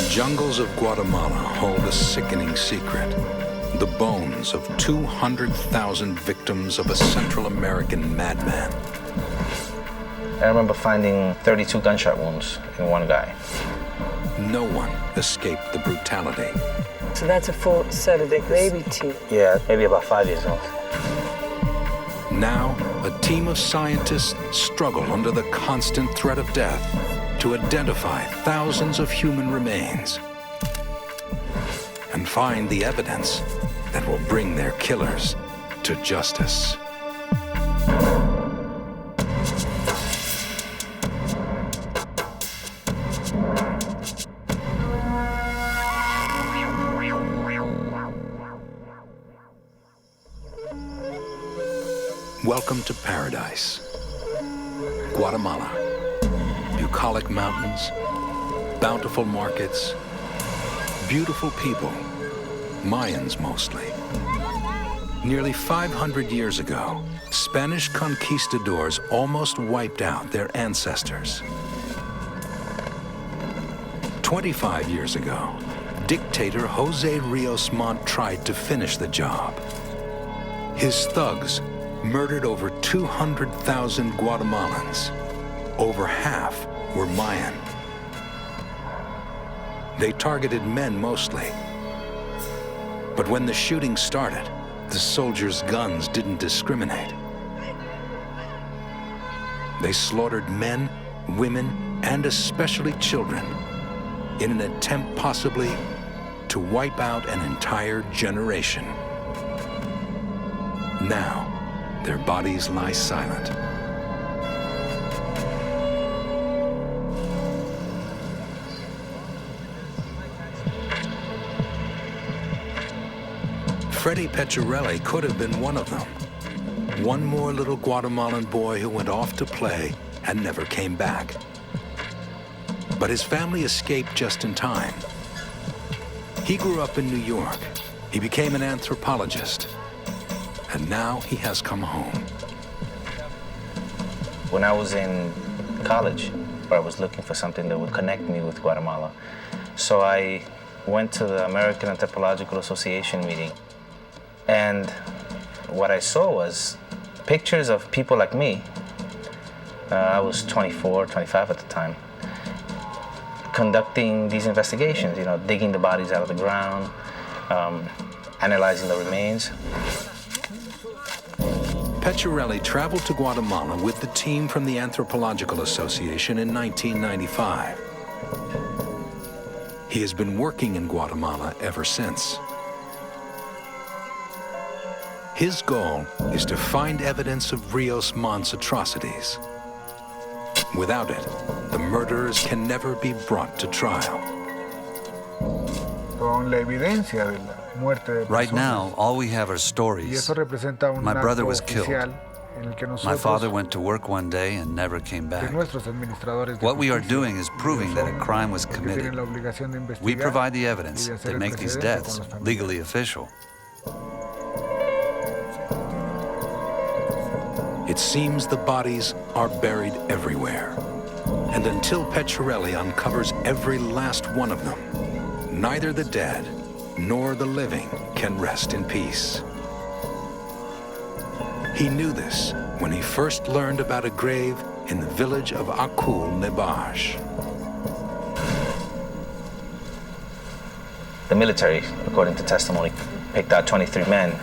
jungles of Guatemala hold a sickening secret. The bones of 200,000 victims of a Central American madman. I remember finding 32 gunshot wounds in one guy. No one escaped the brutality. So that's a full set of baby teeth. Yeah, maybe about 5 years old. Now, a team of scientists struggle under the constant threat of death to identify thousands of human remains and find the evidence that will bring their killers to justice. Welcome to paradise, Guatemala. Bucolic mountains, bountiful markets, beautiful people, Mayans mostly. Nearly 500 years ago, Spanish conquistadors almost wiped out their ancestors. 25 years ago, dictator Jose Rios Montt tried to finish the job. His thugs murdered over 200,000 Guatemalans. Over half were Mayan. They targeted men mostly. But when the shooting started, the soldiers' guns didn't discriminate. They slaughtered men, women, and especially children in an attempt possibly to wipe out an entire generation. Now, their bodies lie silent. Freddy Peccerelli could have been one of them. One more little Guatemalan boy who went off to play and never came back. But his family escaped just in time. He grew up in New York. He became an anthropologist. And now he has come home. When I was in college, I was looking for something that would connect me with Guatemala. So I went to the American Anthropological Association meeting. And what I saw was pictures of people like me. I was 24, 25 at the time, conducting these investigations, digging the bodies out of the ground, analyzing the remains. Peccerelli traveled to Guatemala with the team from the Anthropological Association in 1995. He has been working in Guatemala ever since. His goal is to find evidence of Rios Montt's atrocities. Without it, the murderers can never be brought to trial. Right now, all we have are stories. My brother was killed. My father went to work one day and never came back. What we are doing is proving that a crime was committed. We provide the evidence that make these deaths legally official. It seems the bodies are buried everywhere. And until Peccerelli uncovers every last one of them, neither the dead nor the living can rest in peace. He knew this when he first learned about a grave in the village of Chahul. The military, according to testimony, picked out 23 men.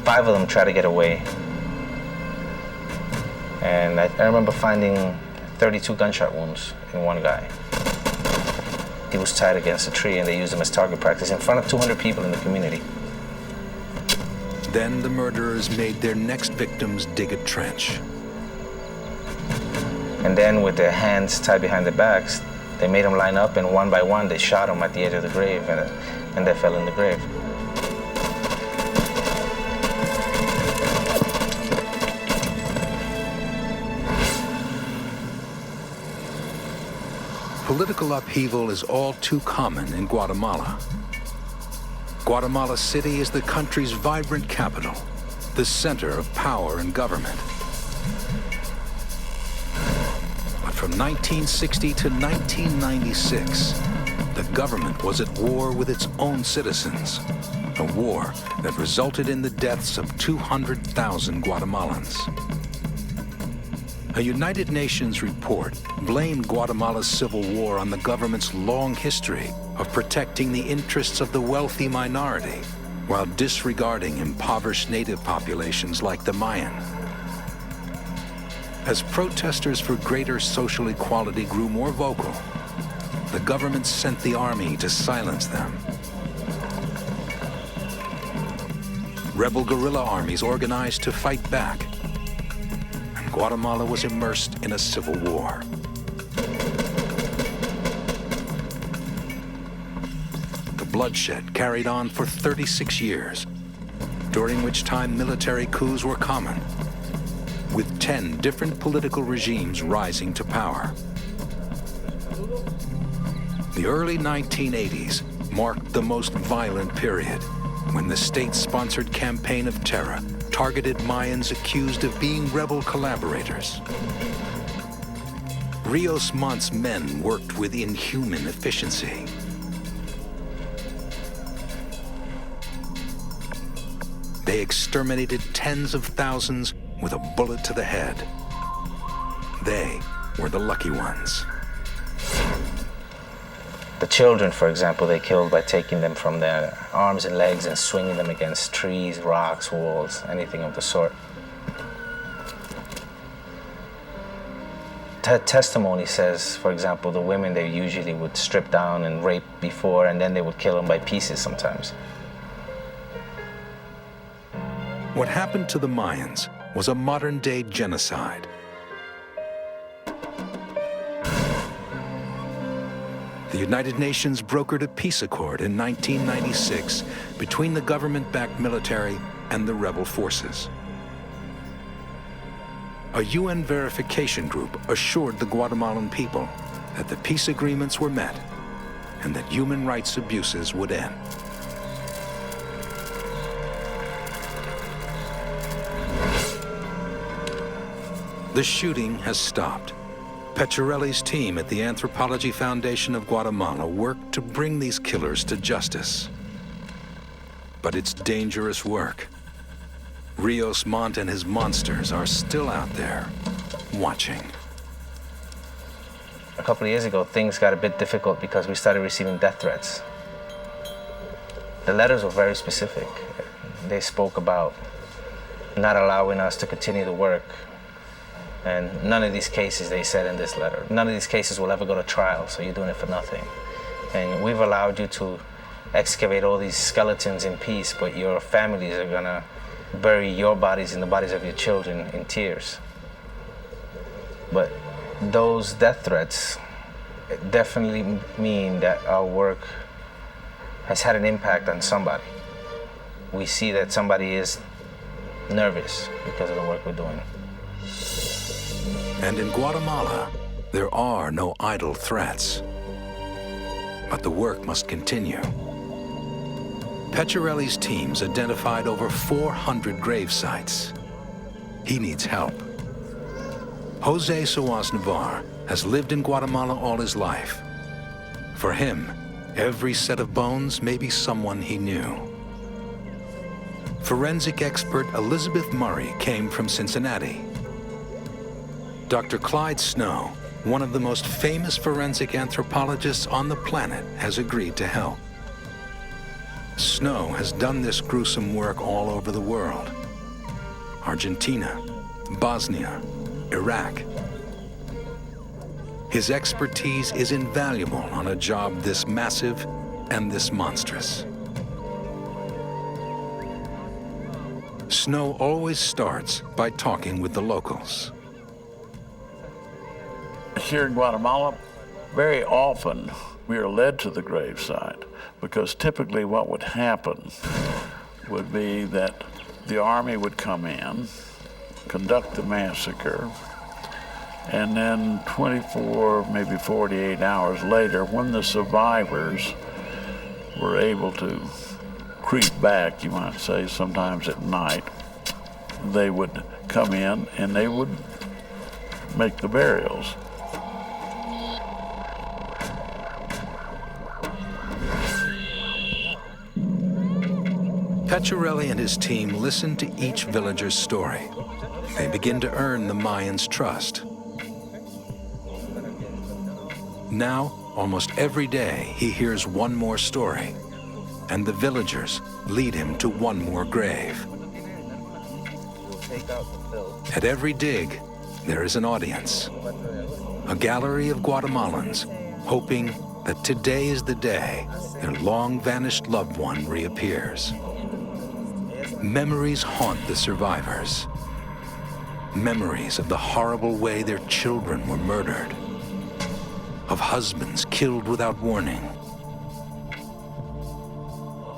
5 of them tried to get away. And I remember finding 32 gunshot wounds in one guy. He was tied against a tree and they used him as target practice in front of 200 people in the community. Then the murderers made their next victims dig a trench. And then with their hands tied behind their backs, they made them line up and one by one they shot them at the edge of the grave and they fell in the grave. Political upheaval is all too common in Guatemala. Guatemala City is the country's vibrant capital, the center of power and government. But from 1960 to 1996, the government was at war with its own citizens, a war that resulted in the deaths of 200,000 Guatemalans. A United Nations report blamed Guatemala's civil war on the government's long history of protecting the interests of the wealthy minority while disregarding impoverished native populations like the Mayan. As protesters for greater social equality grew more vocal, the government sent the army to silence them. Rebel guerrilla armies organized to fight back, and Guatemala was immersed in a civil war. The bloodshed carried on for 36 years, during which time military coups were common, with 10 different political regimes rising to power. The early 1980s marked the most violent period when the state-sponsored campaign of terror targeted Mayans accused of being rebel collaborators. Rios Mont's men worked with inhuman efficiency. They exterminated tens of thousands with a bullet to the head. They were the lucky ones. The children, for example, they killed by taking them from their arms and legs and swinging them against trees, rocks, walls, anything of the sort. Testimony says, for example, the women, they usually would strip down and rape before, and then they would kill them by pieces sometimes. What happened to the Mayans was a modern-day genocide. The United Nations brokered a peace accord in 1996 between the government-backed military and the rebel forces. A UN verification group assured the Guatemalan people that the peace agreements were met and that human rights abuses would end. The shooting has stopped. Peccerelli's team at the Anthropology Foundation of Guatemala worked to bring these killers to justice. But it's dangerous work. Rios Montt and his monsters are still out there, watching. A couple of years ago, things got a bit difficult because we started receiving death threats. The letters were very specific. They spoke about not allowing us to continue the work. And none of these cases, they said in this letter, none of these cases will ever go to trial, so you're doing it for nothing. And we've allowed you to excavate all these skeletons in peace, but your families are gonna bury your bodies and the bodies of your children in tears. But those death threats definitely mean that our work has had an impact on somebody. We see that somebody is nervous because of the work we're doing. And in Guatemala, there are no idle threats. But the work must continue. Peccerelli's teams identified over 400 grave sites. He needs help. Jose Soaz Navarre has lived in Guatemala all his life. For him, every set of bones may be someone he knew. Forensic expert Elizabeth Murray came from Cincinnati. Dr. Clyde Snow, one of the most famous forensic anthropologists on the planet, has agreed to help. Snow has done this gruesome work all over the world. Argentina, Bosnia, Iraq. His expertise is invaluable on a job this massive and this monstrous. Snow always starts by talking with the locals. Here in Guatemala, very often we are led to the gravesite because typically what would happen would be that the army would come in, conduct the massacre, and then 24, maybe 48 hours later, when the survivors were able to creep back, you might say, sometimes at night, they would come in and they would make the burials. Peccerelli and his team listen to each villager's story. They begin to earn the Mayans' trust. Now, almost every day, he hears one more story, and the villagers lead him to one more grave. At every dig, there is an audience, a gallery of Guatemalans, hoping that today is the day their long-vanished loved one reappears. Memories haunt the survivors. Memories of the horrible way their children were murdered, of husbands killed without warning.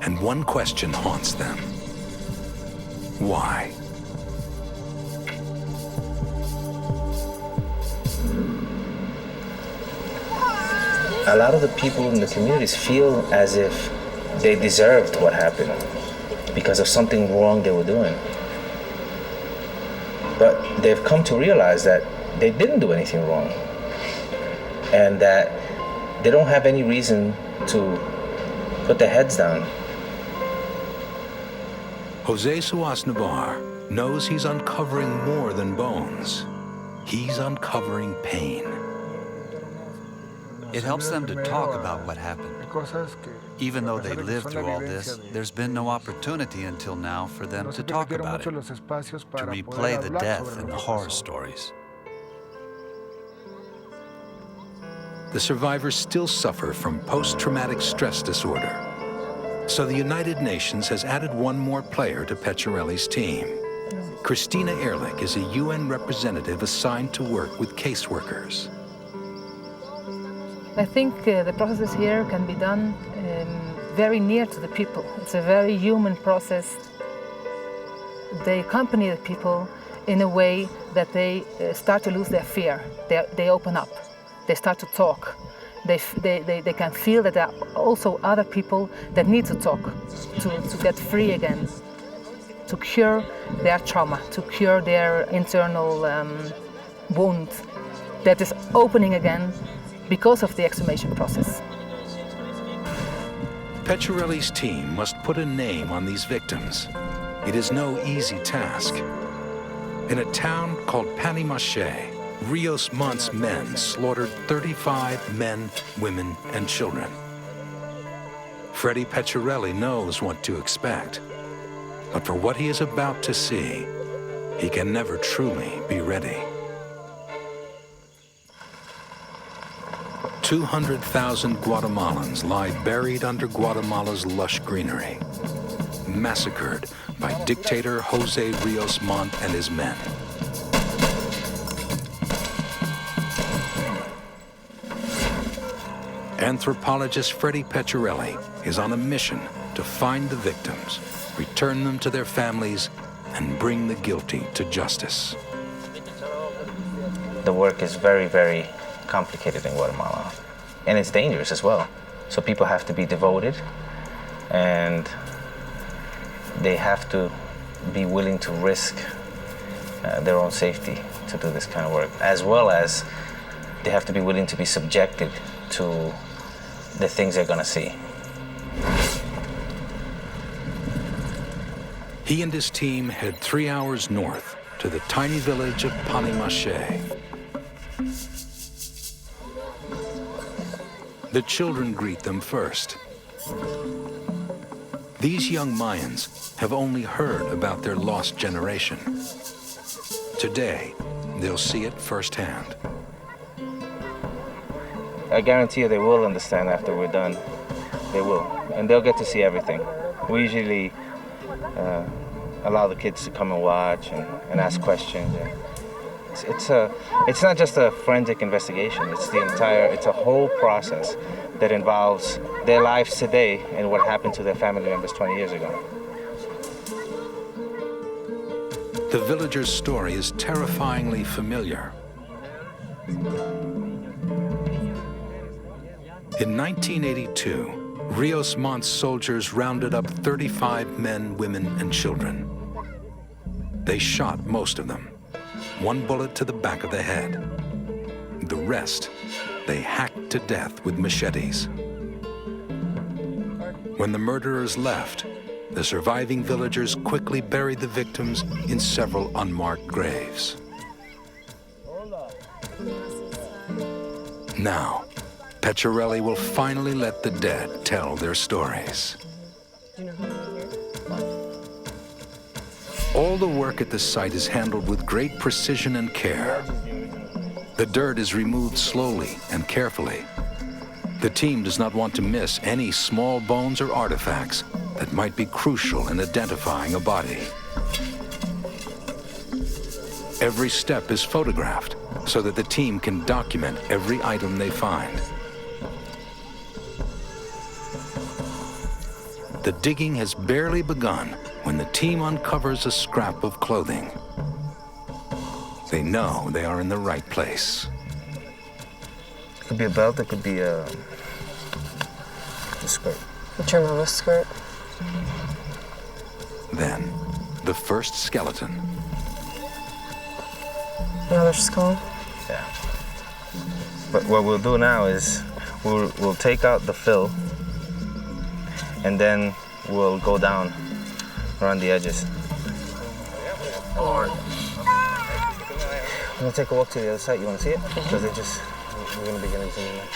And one question haunts them. Why? A lot of the people in the communities feel as if they deserved what happened because of something wrong they were doing. But they've come to realize that they didn't do anything wrong and that they don't have any reason to put their heads down. Jose Suas Navar knows he's uncovering more than bones. He's uncovering pain. It helps them to talk about what happened. Even though they lived through all this, there's been no opportunity until now for them to talk about it, to replay the death and the horror stories. The survivors still suffer from post-traumatic stress disorder. So the United Nations has added one more player to Peccerelli's team. Christina Ehrlich is a UN representative assigned to work with caseworkers. I think the processes here can be done very near to the people. It's a very human process. They accompany the people in a way that they start to lose their fear. They open up. They start to talk. They can feel that there are also other people that need to talk, to get free again, to cure their trauma, to cure their internal wound that is opening again because of the exhumation process. Peccerelli's team must put a name on these victims. It is no easy task. In a town called Panimache, Rios Mont's men slaughtered 35 men, women, and children. Freddy Peccerelli knows what to expect, but for what he is about to see, he can never truly be ready. 200,000 Guatemalans lie buried under Guatemala's lush greenery, massacred by dictator Jose Rios Montt and his men. Anthropologist Freddy Peccerelli is on a mission to find the victims, return them to their families, and bring the guilty to justice. The work is very, very complicated in Guatemala, and it's dangerous as well. So people have to be devoted, and they have to be willing to risk their own safety to do this kind of work, as well as they have to be willing to be subjected to the things they're gonna see. He and his team head 3 hours north to the tiny village of Panimache. The children greet them first. These young Mayans have only heard about their lost generation. Today, they'll see it firsthand. I guarantee you they will understand after we're done. They will, and they'll get to see everything. We usually allow the kids to come and watch and ask questions. It's not just a forensic investigation. It's a whole process that involves their lives today and what happened to their family members 20 years ago. The villager's story is terrifyingly familiar. In 1982, Rios Mont's soldiers rounded up 35 men, women, and children. They shot most of them, one bullet to the back of the head. The rest, they hacked to death with machetes. When the murderers left, the surviving villagers quickly buried the victims in several unmarked graves. Now, Peccerelli will finally let the dead tell their stories. All the work at the site is handled with great precision and care. The dirt is removed slowly and carefully. The team does not want to miss any small bones or artifacts that might be crucial in identifying a body. Every step is photographed so that the team can document every item they find. The digging has barely begun when the team uncovers a scrap of clothing. They know they are in the right place. It could be a belt, it could be a skirt. A trim of a skirt. Then, the first skeleton. Another skull. Yeah. But what we'll do now is we'll take out the fill, and then we'll go down around the edges. I'm gonna take a walk to the other side. You wanna see it? Because we're gonna be getting something there.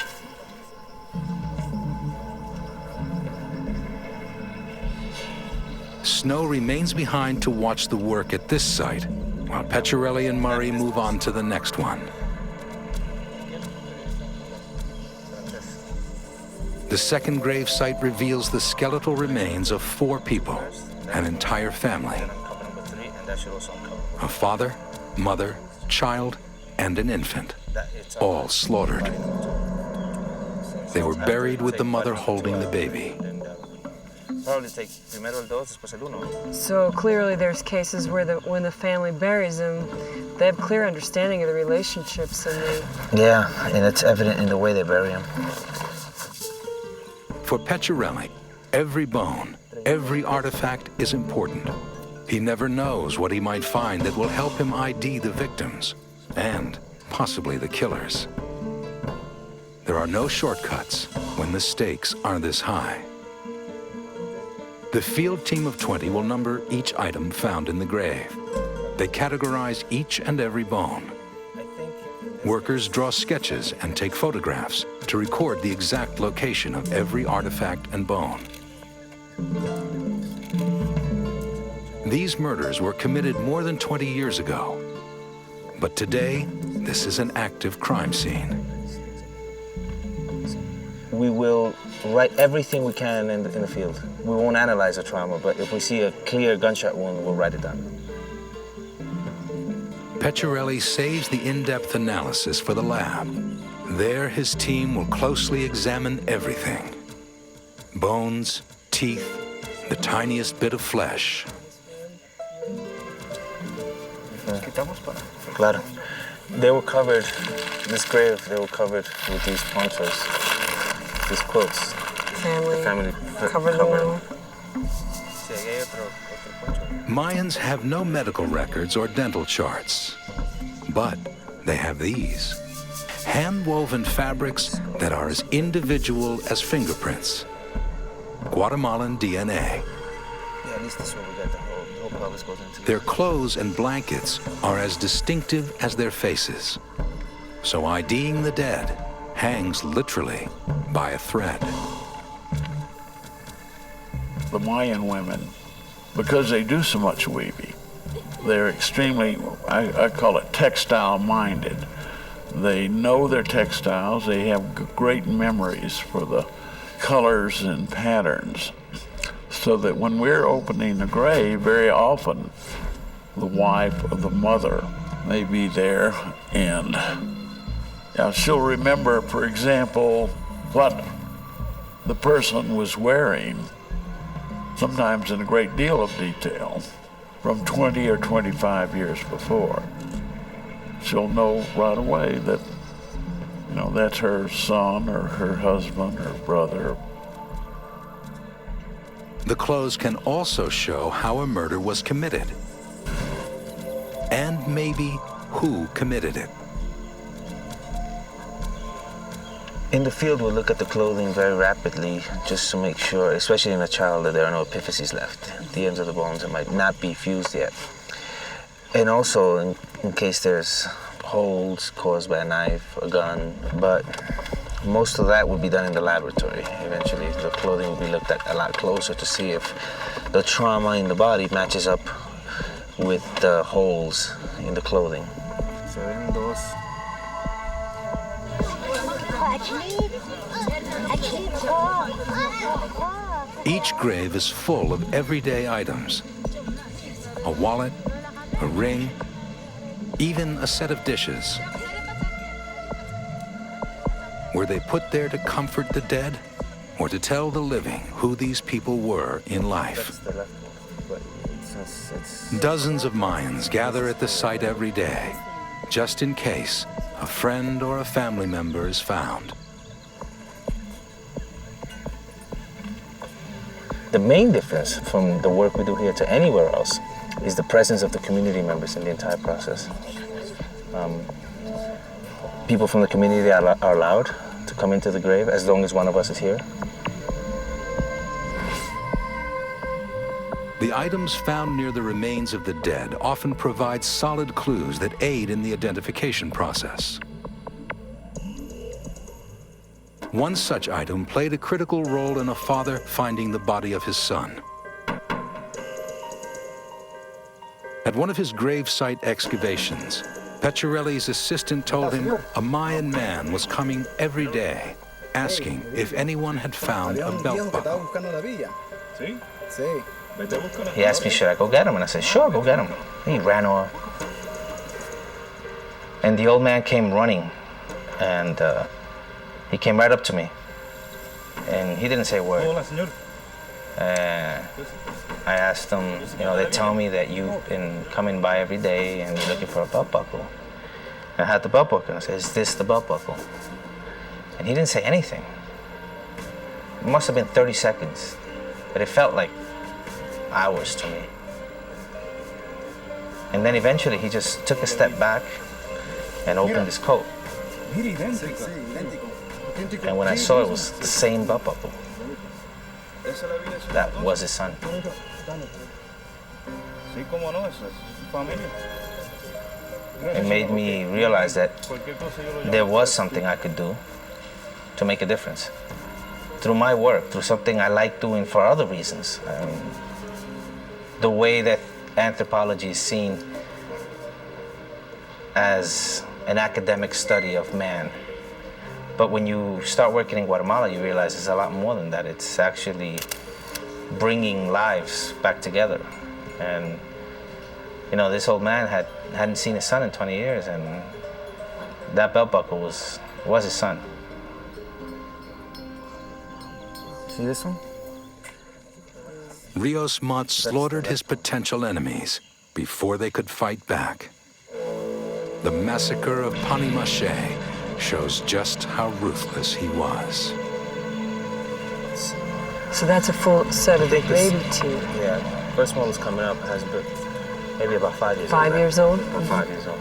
Snow remains behind to watch the work at this site, while Peccerelli and Murray move on to the next one. The second grave site reveals the skeletal remains of 4 people, an entire family. A father, mother, child, and an infant, all slaughtered. They were buried with the mother holding the baby. So clearly there's cases where when the family buries them, they have clear understanding of the relationships and Yeah, and it's evident in the way they bury them. For Peccerelli, every bone, every artifact is important. He never knows what he might find that will help him ID the victims and possibly the killers. There are no shortcuts when the stakes are this high. The field team of 20 will number each item found in the grave. They categorize each and every bone. Workers draw sketches and take photographs to record the exact location of every artifact and bone. These murders were committed more than 20 years ago. But today, this is an active crime scene. We will write everything we can in the field. We won't analyze the trauma, but if we see a clear gunshot wound, we'll write it down. Peccerelli saves the in-depth analysis for the lab. There, his team will closely examine everything. Bones, teeth, the tiniest bit of flesh. Claro. They were covered, this grave, they were covered with these ponchos, these quilts. family covered them. Mayans have no medical records or dental charts, but they have these. Hand-woven fabrics that are as individual as fingerprints. Guatemalan DNA. Yeah, at least this way we got the whole pelvis goes into. Their clothes and blankets are as distinctive as their faces. So IDing the dead hangs literally by a thread. The Mayan women, because they do so much weaving, they're extremely, I call it textile-minded. They know their textiles, they have great memories for the colors and patterns, so that when we're opening the grave, very often the wife or the mother may be there, and she'll remember, for example, what the person was wearing, sometimes in a great deal of detail, from 20 or 25 years before. She'll know right away that, that's her son or her husband or brother. The clothes can also show how a murder was committed, and maybe who committed it. In the field, we'll look at the clothing very rapidly just to make sure, especially in a child, that there are no epiphyses left. The ends of the bones that might not be fused yet. And also, in case there's holes caused by a knife, a gun, but most of that would be done in the laboratory. Eventually, the clothing will be looked at a lot closer to see if the trauma in the body matches up with the holes in the clothing. Each grave is full of everyday items. A wallet, a ring, even a set of dishes. Were they put there to comfort the dead or to tell the living who these people were in life? Dozens of Mayans gather at the site every day, just in case a friend or a family member is found. The main difference from the work we do here to anywhere else is the presence of the community members in the entire process. People from the community are allowed to come into the grave as long as one of us is here. The items found near the remains of the dead often provide solid clues that aid in the identification process. One such item played a critical role in a father finding the body of his son. At one of his gravesite excavations, Peccerelli's assistant told him a Mayan man was coming every day, asking if anyone had found a belt buckle. He asked me, should I go get him? And I said, sure, go get him. And he ran off. And the old man came running, and he came right up to me. And he didn't say a word. I asked him, you know, they tell me that you've been coming by every day and you're looking for a belt buckle. And I had the belt buckle, and I said, is this the belt buckle? And he didn't say anything. It must have been 30 seconds, but it felt like hours to me. And then eventually he just took a step back and opened his coat. And when I saw it was the same belt buckle, that was his son. It made me realize that there was something I could do to make a difference. Through my work, through something I like doing for other reasons. The way that anthropology is seen as an academic study of man. But when you start working in Guatemala, you realize it's a lot more than that. It's actually bringing lives back together. And, you know, this old man hadn't seen his son in 20 years, and that belt buckle was his son. See this one? Rios Montt slaughtered his potential enemies before they could fight back. The massacre of Panimache shows just how ruthless he was. So that's a full set of the baby teeth. Yeah, first one was coming up, has been maybe about 5 years old. 5 years old? About 5 years old.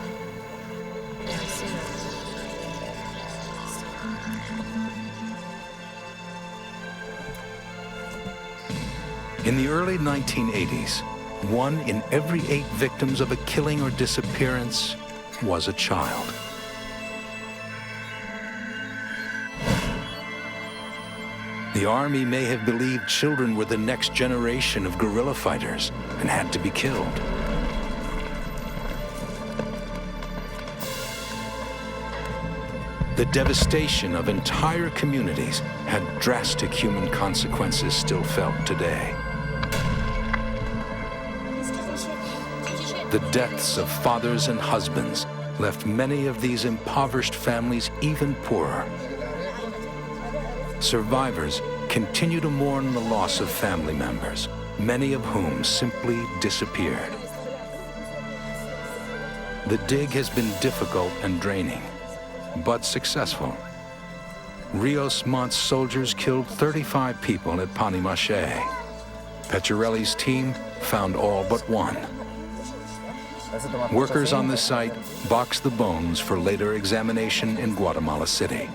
In the early 1980s, 1 in every 8 victims of a killing or disappearance was a child. The army may have believed children were the next generation of guerrilla fighters and had to be killed. The devastation of entire communities had drastic human consequences still felt today. The deaths of fathers and husbands left many of these impoverished families even poorer. Survivors continue to mourn the loss of family members, many of whom simply disappeared. The dig has been difficult and draining, but successful. Rios Montt's soldiers killed 35 people at Panimache. Peccerelli's team found all but 1. Workers on the site boxed the bones for later examination in Guatemala City.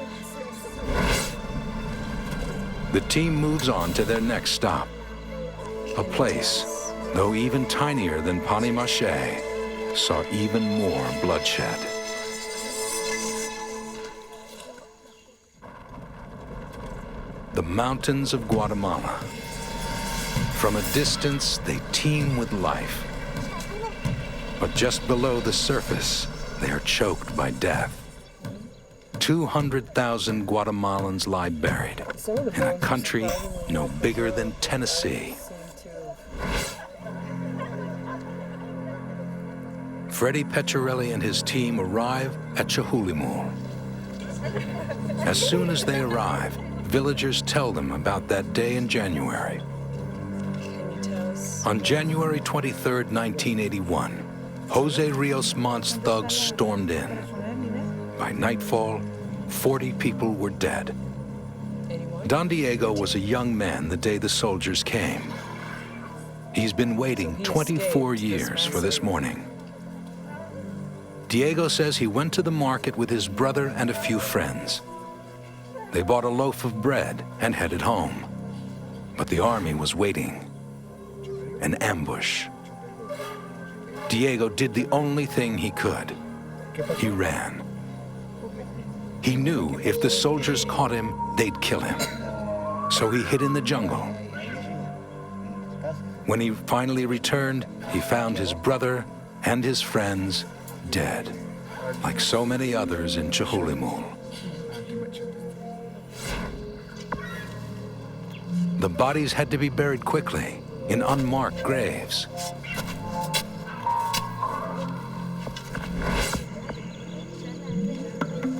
The team moves on to their next stop, a place, though even tinier than Panimache, saw even more bloodshed. The mountains of Guatemala. From a distance, they teem with life. But just below the surface, they are choked by death. 200,000 Guatemalans lie buried in a country no bigger than Tennessee. Freddy Peccerelli and his team arrive at Chahul. As soon as they arrive, villagers tell them about that day in January. On January 23, 1981, Jose Rios Mont's thugs stormed in. By nightfall, 40 people were dead. Don Diego was a young man the day the soldiers came. He's been waiting 24 years for this morning. Diego says he went to the market with his brother and a few friends. They bought a loaf of bread and headed home. But the army was waiting. An ambush. Diego did the only thing he could. He ran. He knew if the soldiers caught him, they'd kill him. So he hid in the jungle. When he finally returned, he found his brother and his friends dead, like so many others in Chahul. The bodies had to be buried quickly in unmarked graves.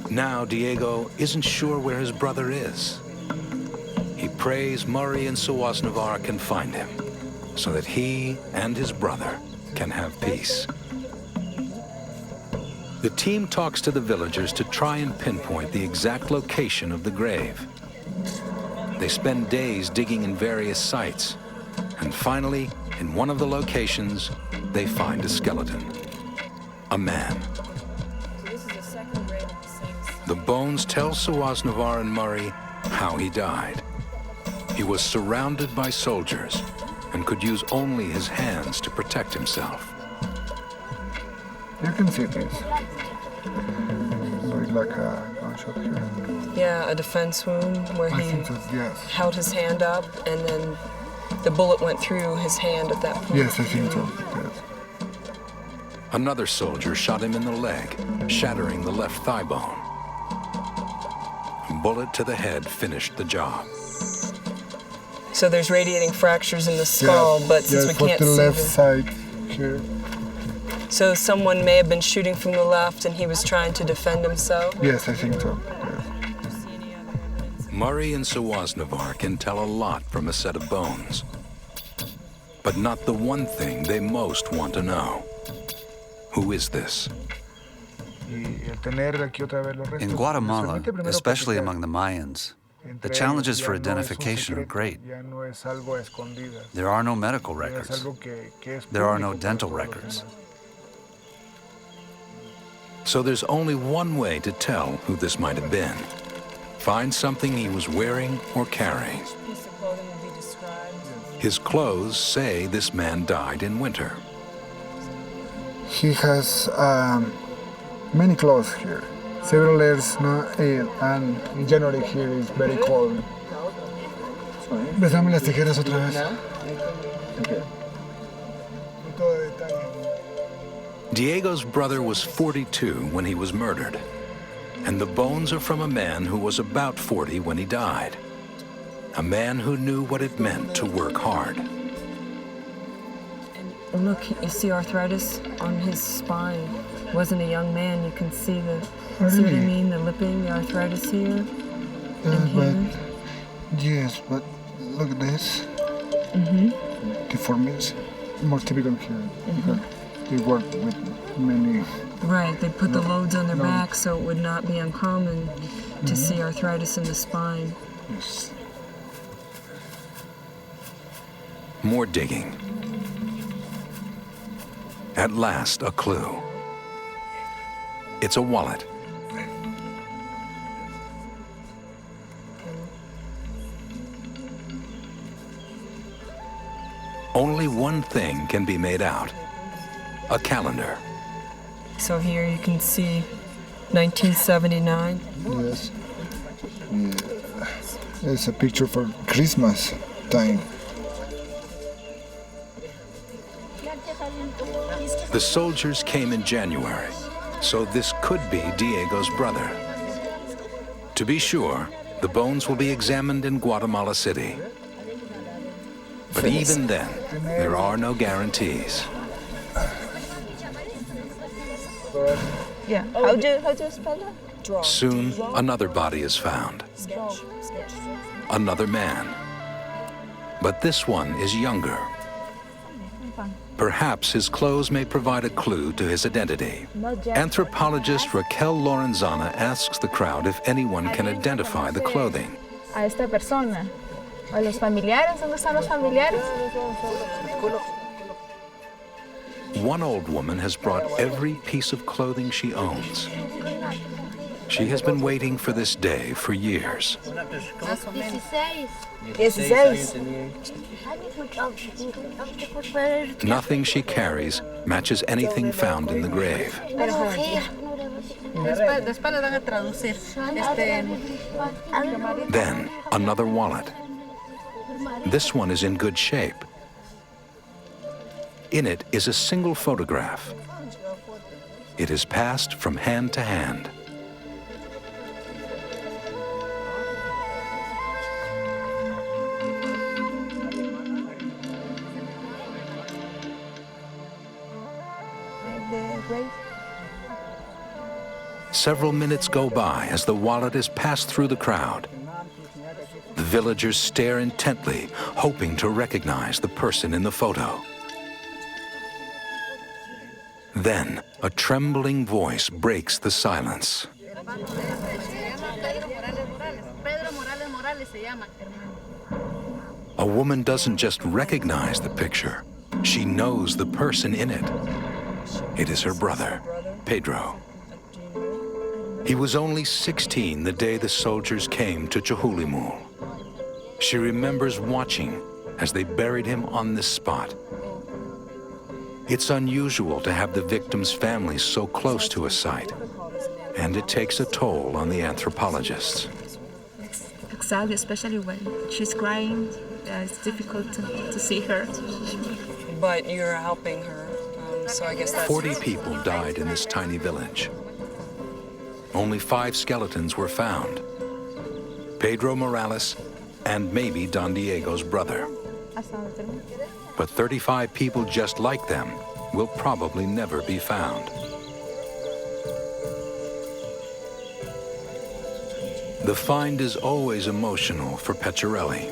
Now Diego isn't sure where his brother is. He prays Murray and Suwaznavar can find him so that he and his brother can have peace. The team talks to the villagers to try and pinpoint the exact location of the grave. They spend days digging in various sites, and finally, in one of the locations, they find a skeleton. A man. The bones tell Suwaznavar and Murray how he died. He was surrounded by soldiers and could use only his hands to protect himself. You can see this. There is like a gunshot here. Yeah, a defense wound where he held his hand up and then the bullet went through his hand at that point. Yes, I think so, yes. Another soldier shot him in the leg, shattering the left thigh bone. A bullet to the head finished the job. So there's radiating fractures in the skull, but since we can't see the left side here. So someone may have been shooting from the left and he was trying to defend himself? Yes, I think so. Murray and Suwaznavar can tell a lot from a set of bones, but not the one thing they most want to know. Who is this? In Guatemala, especially among the Mayans, the challenges for identification are great. There are no medical records. There are no dental records. So there's only one way to tell who this might have been. Find something he was wearing or carrying. His clothes say this man died in winter. He has many clothes here. Several layers, and in January here is very cold. Besame las tijeras otra vez. Diego's brother was 42 when he was murdered, and the bones are from a man who was about 40 when he died. A man who knew what it meant to work hard. And look, you see arthritis on his spine. Wasn't a young man, you can see the, see what I mean, the lipping, the arthritis here and here. Yes, but look at this. Deformities, more typical here. They work with many. Right, they put the loads on their back so it would not be uncommon to see arthritis in the spine. Yes. More digging. At last, a clue. It's a wallet. only one thing can be made out: a calendar. So here you can see 1979. Yes. It's a picture for Christmas time. The soldiers came in January, so this could be Diego's brother. To be sure, the bones will be examined in Guatemala City. But even then, there are no guarantees. Yeah. How do you spell that? Soon, another body is found. Another man. But this one is younger. Perhaps his clothes may provide a clue to his identity. Anthropologist Raquel Lorenzana asks the crowd if anyone can identify the clothing. A esta persona. ¿O los familiares? ¿Dónde están los familiares? One old woman has brought every piece of clothing she owns. She has been waiting for this day for years. Nothing she carries matches anything found in the grave. Then, another wallet. This one is in good shape. In it is a single photograph. It is passed from hand to hand. Several minutes go by as the wallet is passed through the crowd. The villagers stare intently, hoping to recognize the person in the photo. Then, a trembling voice breaks the silence. A woman doesn't just recognize the picture, she knows the person in it. It is her brother, Pedro. He was only 16 the day the soldiers came to Chahul. She remembers watching as they buried him on this spot. It's unusual to have the victim's family so close to a site, and it takes a toll on the anthropologists. Exactly, especially when she's crying. It's difficult to see her. But you're helping her, so I guess that's... 40 people died in this tiny village. Only 5 skeletons were found. Pedro Morales and maybe Don Diego's brother. But 35 people just like them will probably never be found. The find is always emotional for Peccerelli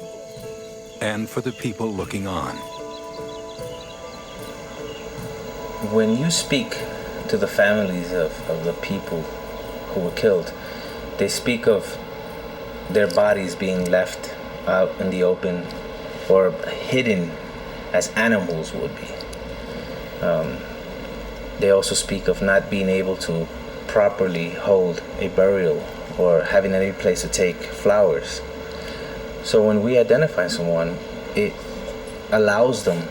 and for the people looking on. When you speak to the families of the people who were killed, they speak of their bodies being left out in the open or hidden as animals would be. They also speak of not being able to properly hold a burial or having any place to take flowers. So when we identify someone, it allows them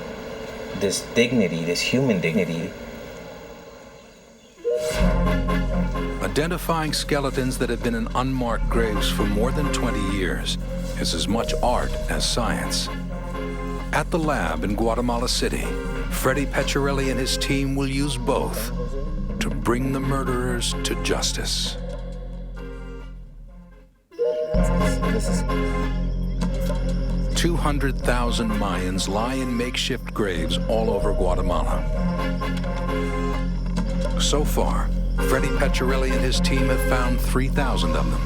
this dignity, this human dignity. Identifying skeletons that have been in unmarked graves for more than 20 years is as much art as science. At the lab in Guatemala City, Freddy Peccerelli and his team will use both to bring the murderers to justice. 200,000 Mayans lie in makeshift graves all over Guatemala. So far, Freddy Peccerelli and his team have found 3,000 of them.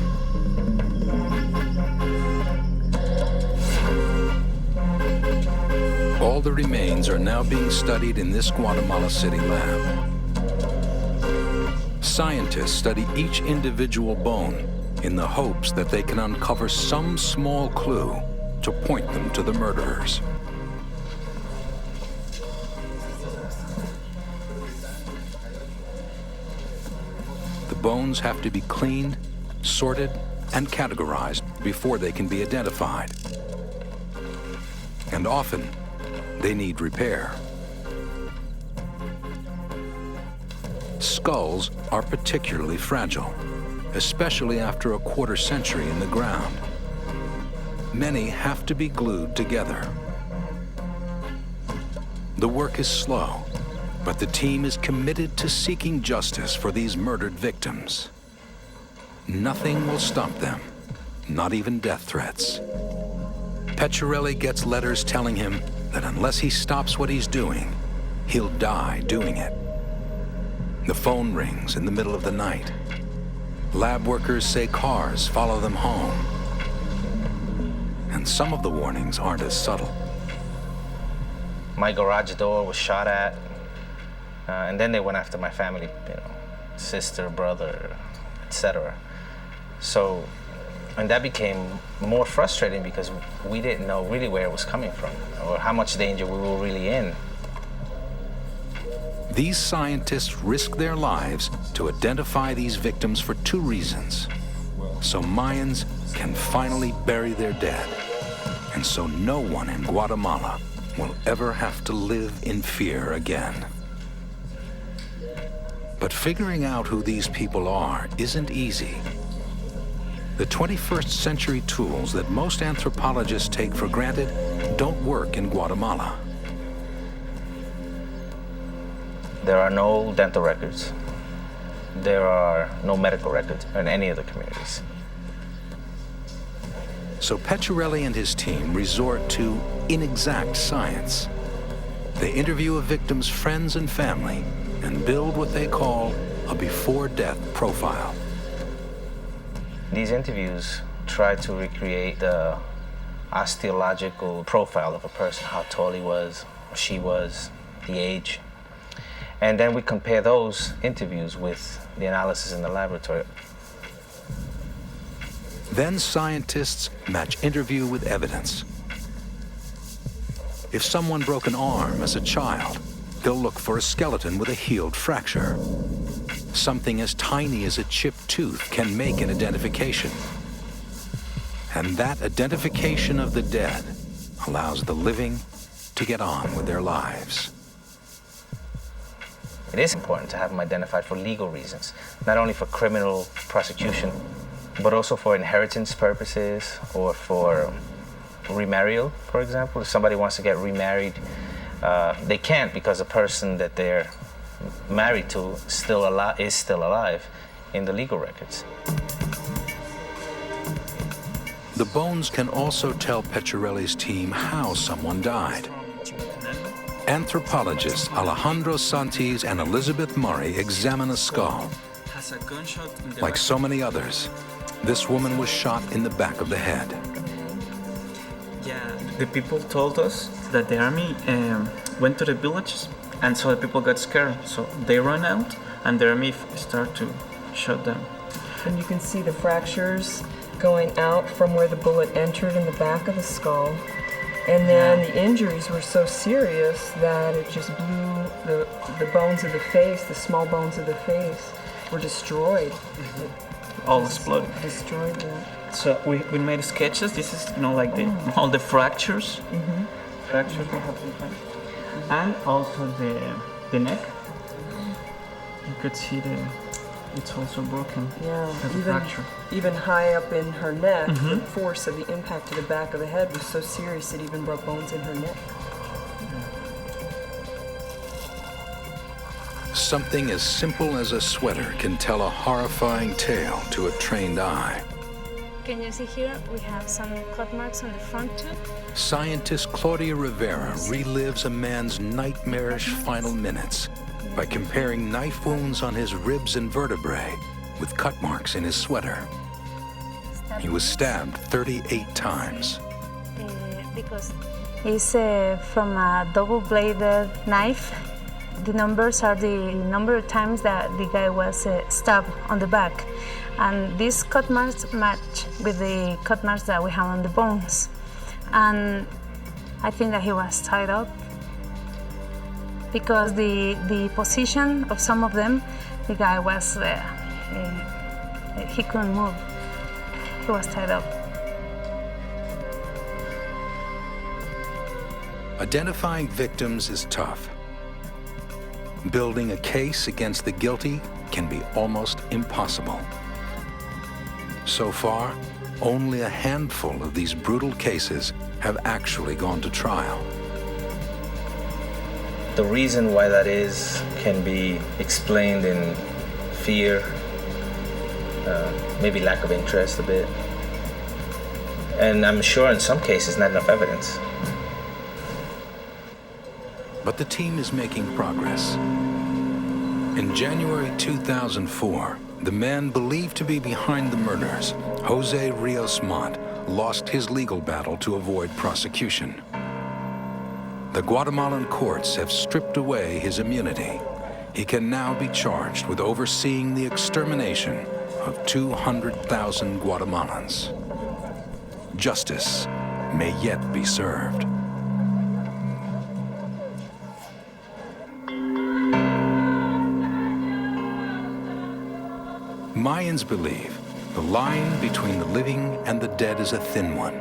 All the remains are now being studied in this Guatemala City lab. Scientists study each individual bone in the hopes that they can uncover some small clue to point them to the murderers. The bones have to be cleaned, sorted, and categorized before they can be identified. And often, They need repair. Skulls are particularly fragile, especially after a quarter century in the ground. Many have to be glued together. The work is slow, but the team is committed to seeking justice for these murdered victims. Nothing will stop them, not even death threats. Peccerelli gets letters telling him that unless he stops what he's doing, he'll die doing it. The phone rings in the middle of the night. Lab workers say cars follow them home. And some of the warnings aren't as subtle. My garage door was shot at, and then they went after my family, sister, brother, etc. So, and that became more frustrating because we didn't know really where it was coming from or how much danger we were really in. These scientists risk their lives to identify these victims for two reasons. So Mayans can finally bury their dead, and so no one in Guatemala will ever have to live in fear again. But figuring out who these people are isn't easy. The 21st century tools that most anthropologists take for granted don't work in Guatemala. There are no dental records. There are no medical records in any of the communities. So Peccerelli and his team resort to inexact science. They interview a victim's friends and family and build what they call a before-death profile. These interviews try to recreate the osteological profile of a person, how tall he was, or she was, the age. And then we compare those interviews with the analysis in the laboratory. Then scientists match interview with evidence. If someone broke an arm as a child, they'll look for a skeleton with a healed fracture. Something as tiny as a chipped tooth can make an identification. And that identification of the dead allows the living to get on with their lives. It is important to have them identified for legal reasons, not only for criminal prosecution, but also for inheritance purposes or for remarrial, for example. If somebody wants to get remarried, they can't because the person that they're married to is still alive in the legal records. The bones can also tell Peccerelli's team how someone died. Anthropologists Alejandro Santis and Elizabeth Murray examine a skull. Like so many others, this woman was shot in the back of the head. Yeah, the people told us that the army went to the villages, and so the people got scared. So they ran out, and the army started to shoot them. And you can see the fractures going out from where the bullet entered in the back of the skull. And then the injuries were so serious that it just blew the bones of the face, the small bones of the face, were destroyed. All exploded. Destroyed that. So we made sketches. This is, like all the fractures. Mm-hmm. Fractures we have to find. And also the neck. You could see it's also broken. Yeah, even high up in her neck, the force of the impact to the back of the head was so serious it even broke bones in her neck. Something as simple as a sweater can tell a horrifying tale to a trained eye. Can you see here? We have some cut marks on the front too. Scientist Claudia Rivera relives a man's nightmarish final minutes by comparing knife wounds on his ribs and vertebrae with cut marks in his sweater. He was stabbed 38 times. Because it's from a double-bladed knife. The numbers are the number of times that the guy was stabbed on the back. And these cut marks match with the cut marks that we have on the bones. And I think that he was tied up because the position of some of them, the guy was, he couldn't move. He was tied up. A Identifying victims is tough. Building a case against the guilty can be almost impossible. So far, only a handful of these brutal cases have actually gone to trial. The reason why that is can be explained in fear, maybe lack of interest a bit, and I'm sure in some cases not enough evidence. But the team is making progress. In January 2004, the man believed to be behind the murders, Jose Rios Montt, lost his legal battle to avoid prosecution. The Guatemalan courts have stripped away his immunity. He can now be charged with overseeing the extermination of 200,000 Guatemalans. Justice may yet be served. Mayans believe the line between the living and the dead is a thin one.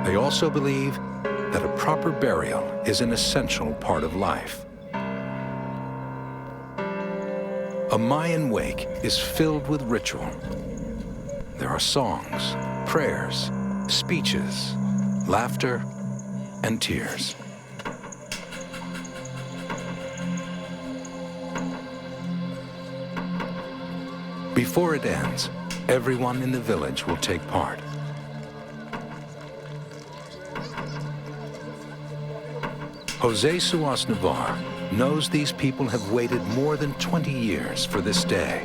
They also believe that a proper burial is an essential part of life. A Mayan wake is filled with ritual. There are songs, prayers, speeches, laughter, and tears. Before it ends, everyone in the village will take part. Jose Suas Navar knows these people have waited more than 20 years for this day.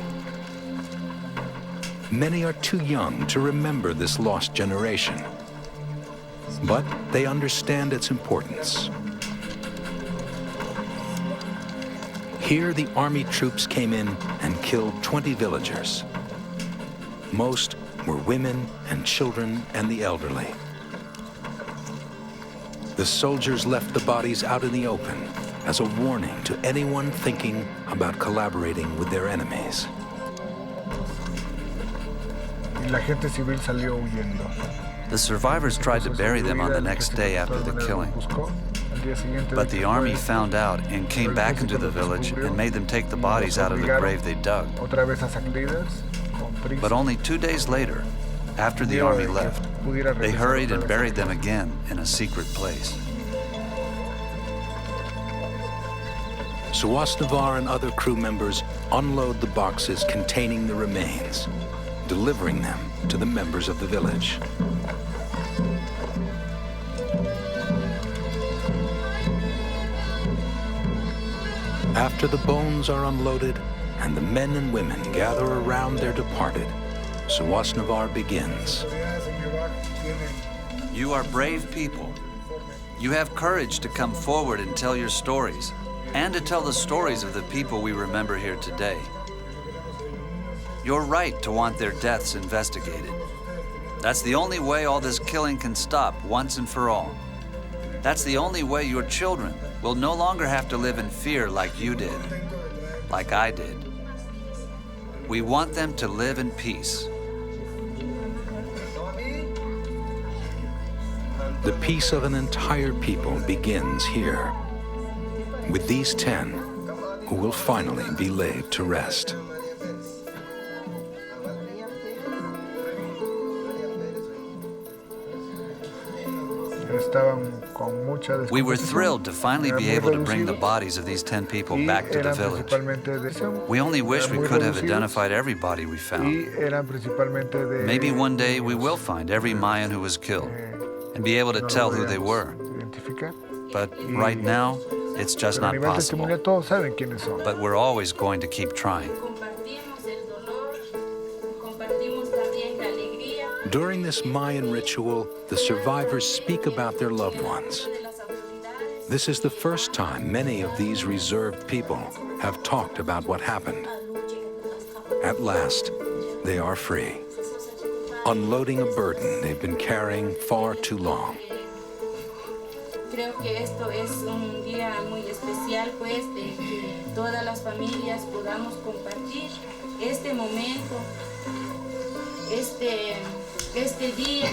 Many are too young to remember this lost generation, but they understand its importance. Here, the army troops came in and killed 20 villagers. Most were women and children and the elderly. The soldiers left the bodies out in the open as a warning to anyone thinking about collaborating with their enemies. The survivors tried to bury them on the next day after the killing. But the army found out and came back into the village and made them take the bodies out of the grave they dug. But only 2 days later, after the army left, they hurried and buried them again in a secret place. Suas Navar and other crew members unload the boxes containing the remains, delivering them to the members of the village. After the bones are unloaded and the men and women gather around their departed, Suas Navar begins. You are brave people. You have courage to come forward and tell your stories, and to tell the stories of the people we remember here today. You're right to want their deaths investigated. That's the only way all this killing can stop once and for all. That's the only way your children will no longer have to live in fear like you did, like I did. We want them to live in peace. The peace of an entire people begins here, with these 10 who will finally be laid to rest. We were thrilled to finally be able to bring the bodies of these 10 people back to the village. We only wish we could have identified every body we found. Maybe one day we will find every Mayan who was killed and be able to tell who they were. But right now, it's just not possible. But we're always going to keep trying. During this Mayan ritual, the survivors speak about their loved ones. This is the first time many of these reserved people have talked about what happened. At last, they are free, unloading a burden they've been carrying far too long. Creo que esto es un día muy especial, pues, de que todas las familias podamos compartir este momento, este día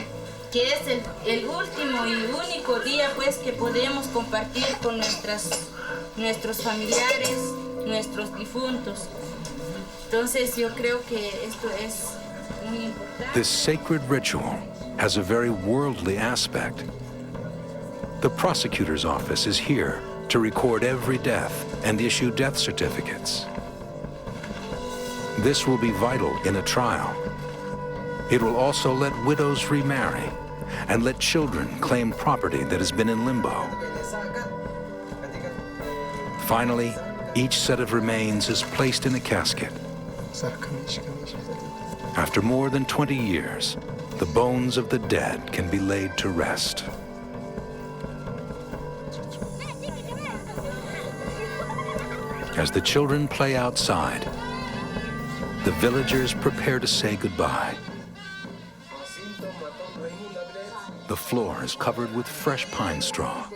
que es el último y único día pues que podemos compartir con nuestros familiares, nuestros difuntos. Entonces yo creo que esto es muy importante. This sacred ritual has a very worldly aspect. The prosecutor's office is here to record every death and issue death certificates. This will be vital in a trial. It will also let widows remarry and let children claim property that has been in limbo. Finally, each set of remains is placed in a casket. After more than 20 years, the bones of the dead can be laid to rest. As the children play outside, the villagers prepare to say goodbye. The floor is covered with fresh pine straw.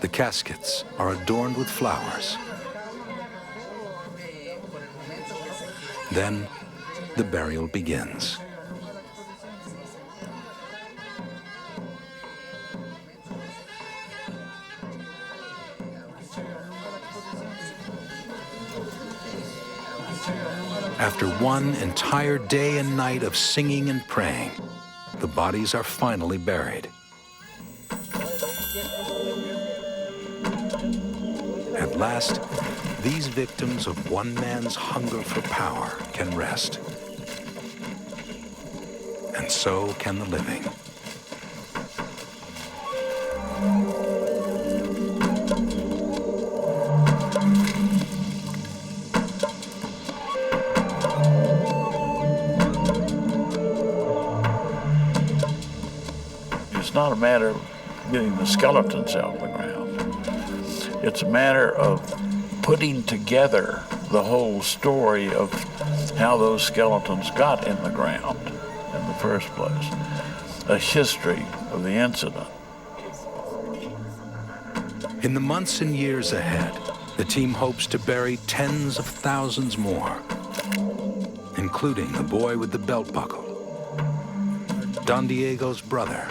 The caskets are adorned with flowers. Then the burial begins. After one entire day and night of singing and praying, the bodies are finally buried. At last, these victims of one man's hunger for power can rest. And so can the living. It's not a matter of getting the skeletons out of the ground. It's a matter of putting together the whole story of how those skeletons got in the ground in the first place, a history of the incident. In the months and years ahead, the team hopes to bury tens of thousands more, including the boy with the belt buckle, Don Diego's brother,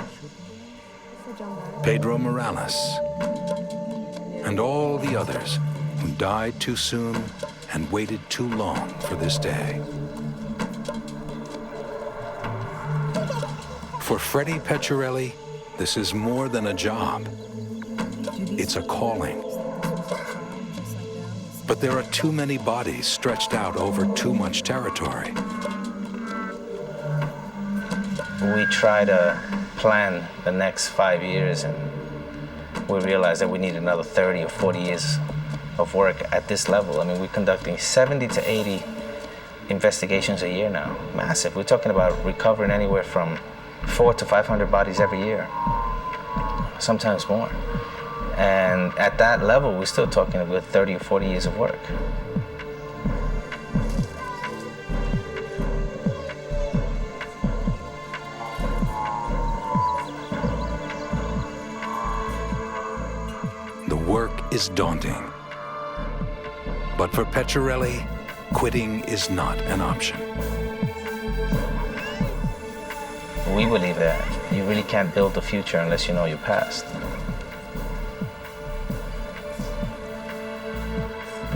Pedro Morales, and all the others who died too soon and waited too long for this day. For Freddy Peccerelli, this is more than a job. It's a calling. But there are too many bodies stretched out over too much territory. We try to plan the next 5 years, and we realized that we need another 30 or 40 years of work at this level. I mean, we're conducting 70 to 80 investigations a year now. Massive. We're talking about recovering anywhere from 400 to 500 bodies every year, sometimes more. And at that level, we're still talking about 30 or 40 years of work. The work is daunting. But for Peccerelli, quitting is not an option. We believe that you really can't build the future unless you know your past.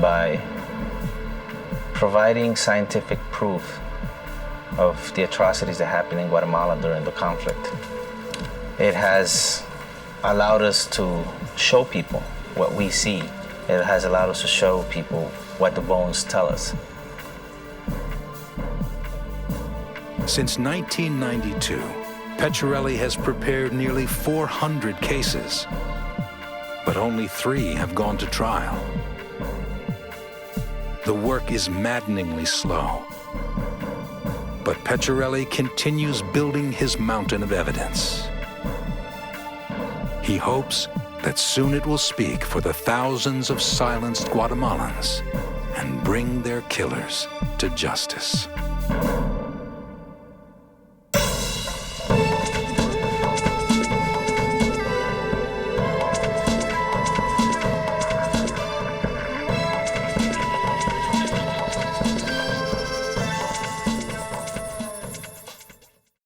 By providing scientific proof of the atrocities that happened in Guatemala during the conflict, it has allowed us to show people what we see. It has allowed us to show people what the bones tell us. Since 1992, Peccerelli has prepared nearly 400 cases, but only 3 have gone to trial. The work is maddeningly slow, but Peccerelli continues building his mountain of evidence. He hopes that soon it will speak for the thousands of silenced Guatemalans and bring their killers to justice.